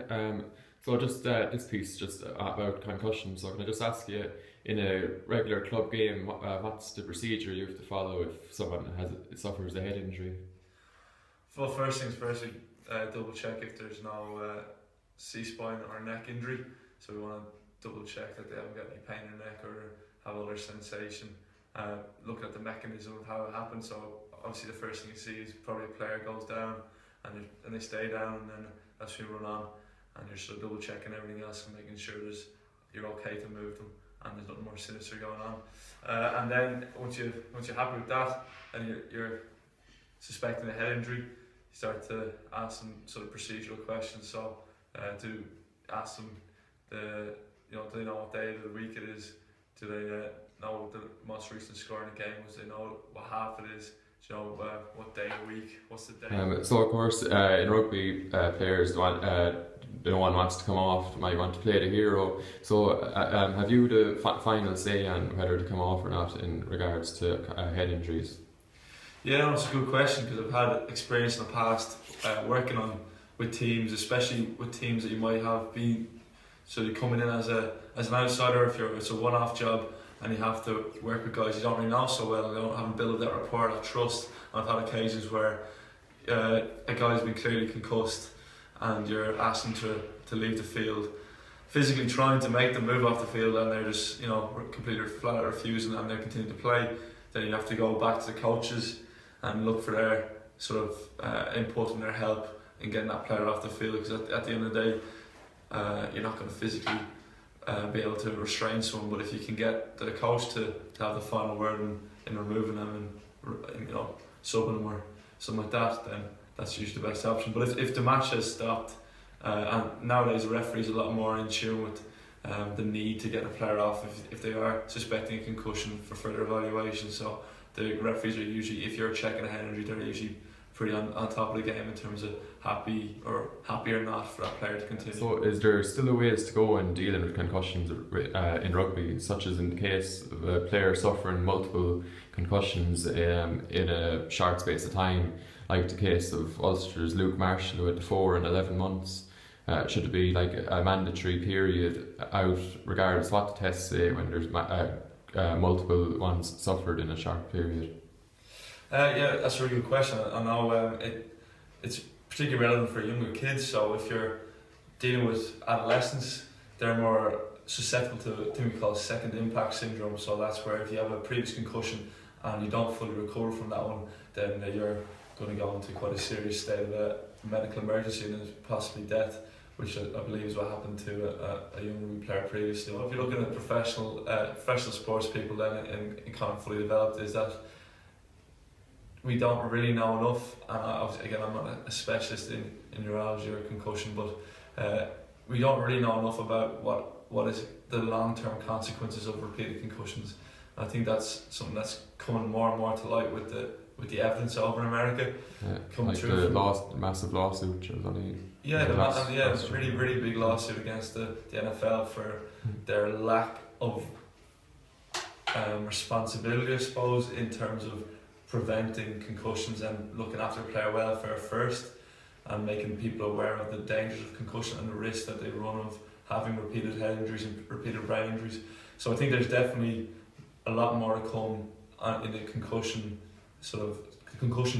Um, so just this piece just about concussion. So can I just ask you, in a regular club game, what's the procedure you have to follow if someone suffers a head injury? Well, first things first, we double check if there's no C-spine or neck injury. So we want to double check that they haven't got any pain in their neck or have other sensation. Looking at the mechanism of how it happened. So obviously the first thing you see is probably a player goes down and they stay down, and then that's when you run on, and you're sort of double checking everything else and making sure you're okay to move them and there's nothing more sinister going on. And then once you're happy with that, and you're suspecting a head injury, you start to ask them sort of procedural questions. So to ask them do they know what day of the week it is? Do they know the most recent score in the game? Do they know what half it is? Do you know what day of the week? What's the day? So of course, in rugby, players want, no one wants to come off, might want to play the hero. So have you the final say on whether to come off or not in regards to head injuries? Yeah, no, it's a good question, because I've had experience in the past working with teams, especially with teams that you might have been. So you're coming in as an outsider, it's a one-off job, and you have to work with guys you don't really know so well, and haven't built up that rapport, that trust. And I've had occasions where a guy's been clearly concussed, and you're asking to leave the field, physically trying to make them move off the field, and they're just completely flat out refusing, and they're continuing to play. Then you have to go back to the coaches and look for their sort of input and their help in getting that player off the field, because at the end of the day, you're not going to physically be able to restrain someone, but if you can get the coach to have the final word in removing them and subbing them or something like that, then that's usually the best option. But if the match has stopped, and nowadays the referee's a lot more in tune with the need to get a player off if they are suspecting a concussion for further evaluation. So the referees are usually, if you're checking a head injury, they're usually pretty on top of the game in terms of happy or not for that player to continue. So is there still a ways to go in dealing with concussions in rugby, such as in the case of a player suffering multiple concussions in a short space of time, like the case of Ulster's Luke Marshall who had 4 and 11 months? Should it be like a mandatory period out, regardless what the tests say, when there's multiple ones suffered in a short period? Yeah, that's a really good question. I know it's particularly relevant for younger kids. So if you're dealing with adolescents, they're more susceptible to a thing we call second impact syndrome. So that's where if you have a previous concussion and you don't fully recover from that one, then you're going to go into quite a serious state of a medical emergency and possibly death, which I believe is what happened to a young rugby player previously. Well, if you're looking at professional sports people then in kind of fully developed, is that we don't really know enough, and again I'm not a specialist in neurology or concussion, but we don't really know enough about what is the long-term consequences of repeated concussions. And I think that's something that's coming more and more to light with the evidence over in America. Coming like through the massive lawsuit which was only it's a really big lawsuit against the NFL for their lack of responsibility, I suppose, in terms of preventing concussions and looking after player welfare first, and making people aware of the dangers of concussion and the risk that they run of having repeated head injuries and repeated brain injuries. So I think there's definitely a lot more to come in the concussion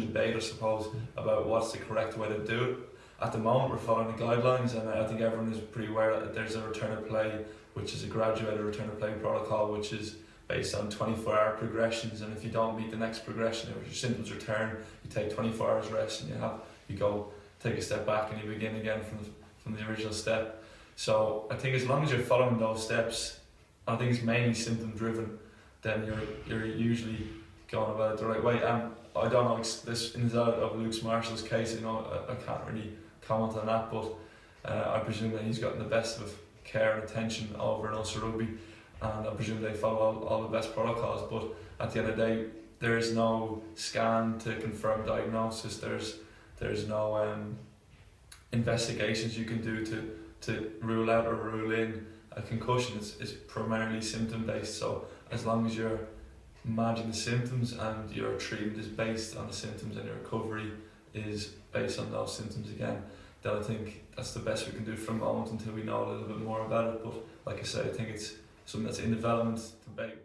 debate, I suppose, about what's the correct way to do it. At the moment we're following the guidelines, and I think everyone is pretty aware that there's a return to play, which is a graduated return to play protocol, which is based on 24-hour progressions, and if you don't meet the next progression, if your symptoms return, you take 24 hours rest, and you go take a step back and you begin again from the original step. So I think as long as you're following those steps, I think it's mainly symptom driven, then you're usually going about it the right way. And I don't know this ins out of Luke Marshall's case, I can't really comment on that, but I presume that he's gotten the best of care and attention over in Ulster Rugby, and I presume they follow all the best protocols. But at the end of the day, there is no scan to confirm diagnosis. There's no investigations you can do to rule out or rule in a concussion. It's primarily symptom based. So as long as you're managing the symptoms and your treatment is based on the symptoms and your recovery is based on those symptoms again, then I think that's the best we can do for the moment until we know a little bit more about it. But like I say, I think it's something that's in development, debate.